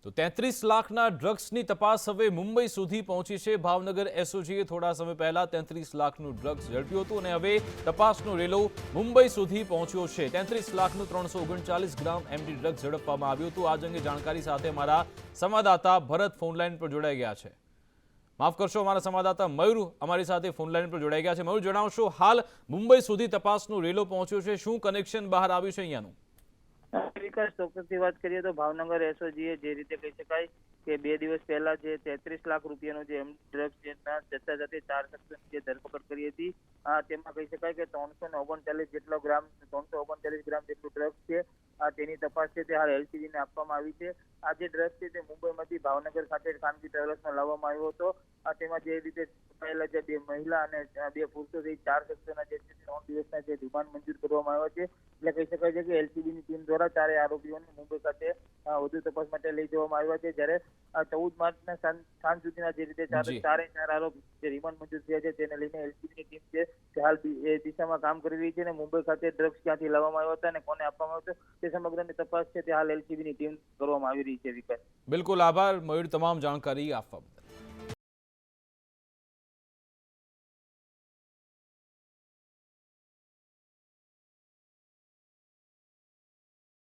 તો 33 લાખના ડ્રગ્સની તપાસ હવે મુંબઈ સુધી પહોંચી છે। ભાવનગર એસઓજીએ થોડા સમય પહેલા 33 લાખનું ડ્રગ્સ ઝડપ્યું હતું અને હવે તપાસનો રેલો મુંબઈ સુધી પહોંચ્યો છે। 33 લાખનું 339 ગ્રામ એમડી ડ્રગ્સ ઝડપવામાં આવ્યું હતું। આ અંગે જાણકારી સાથે મારા સંવાદદાતા ભરત ફોનલાઈન પર જોડાઈ ગયા છે। માફ કરશો, અમારા સંવાદદાતા મયુર અમારી સાથે ફોનલાઈન પર જોડાઈ ગયા છે। મયુર, જણાવશો હાલ મુંબઈ સુધી તપાસનો રેલો પહોંચ્યો છે, શું કનેક્શન બહાર આવ્યું છે અહીંયાનું? વિકાસ ચોક્કસથી વાત કરીએ તો ભાવનગર એસઓજીએ જે રીતે કહી શકાય કે 2 દિવસ પહેલા જે 33 લાખ રૂપિયાનો જે ડ્રગ્સ જથ્થા સાથે 4 શખ્સોની જે ધરપકડ કરી હતી, તેમાં કહી શકાય કે 339 જેટલો ગ્રામ 339 ગ્રામ જેટલું ડ્રગ્સ છે, તેની તપાસ છે તે હાલ એલસીબીને આપવામાં આવી છે। આ જે ડ્રગ્સ છે તે મુંબઈમાંથી ભાવનગર ખાતે ખાનગી ટ્રાવેલ્સમાં લાવવામાં આવ્યો હતો। તેમાં જે રીતે પકડાયેલા જે 2 મહિલા અને 2 પુરુષો સહિત 4 શખ્સોના જે 3 દિવસના જે રિમાન્ડ મંજૂર કરવામાં આવ્યા છે। એટલે કહી શકાય છે કે એલસીબીની ટીમ દ્વારા 4 આરોપીઓને મુંબઈ ખાતે વધુ તપાસ માટે લઈ જવામાં આવ્યા છે। જ્યારે 14 માર્ચના સાંજ સુધીના જે રીતે ચારે ચાર આરોપી જે રિમાન્ડ મંજૂર થયા છે તેને લઈને એલસીબીની ટીમ છે તે હાલ એ દિશામાં કામ કરી રહી છે અને મુંબઈ ખાતે ડ્રગ્સ ક્યાંથી લાવવામાં આવ્યા હતા અને કોને આપવામાં આવ્યો હતો તે સમગ્રની તપાસ છે તે હાલ એલસીબીની ટીમ કરવામાં આવી રહી છે। વિકાસ, બિલકુલ આભાર મયુર તમામ જાણકારી આપવા બદલ।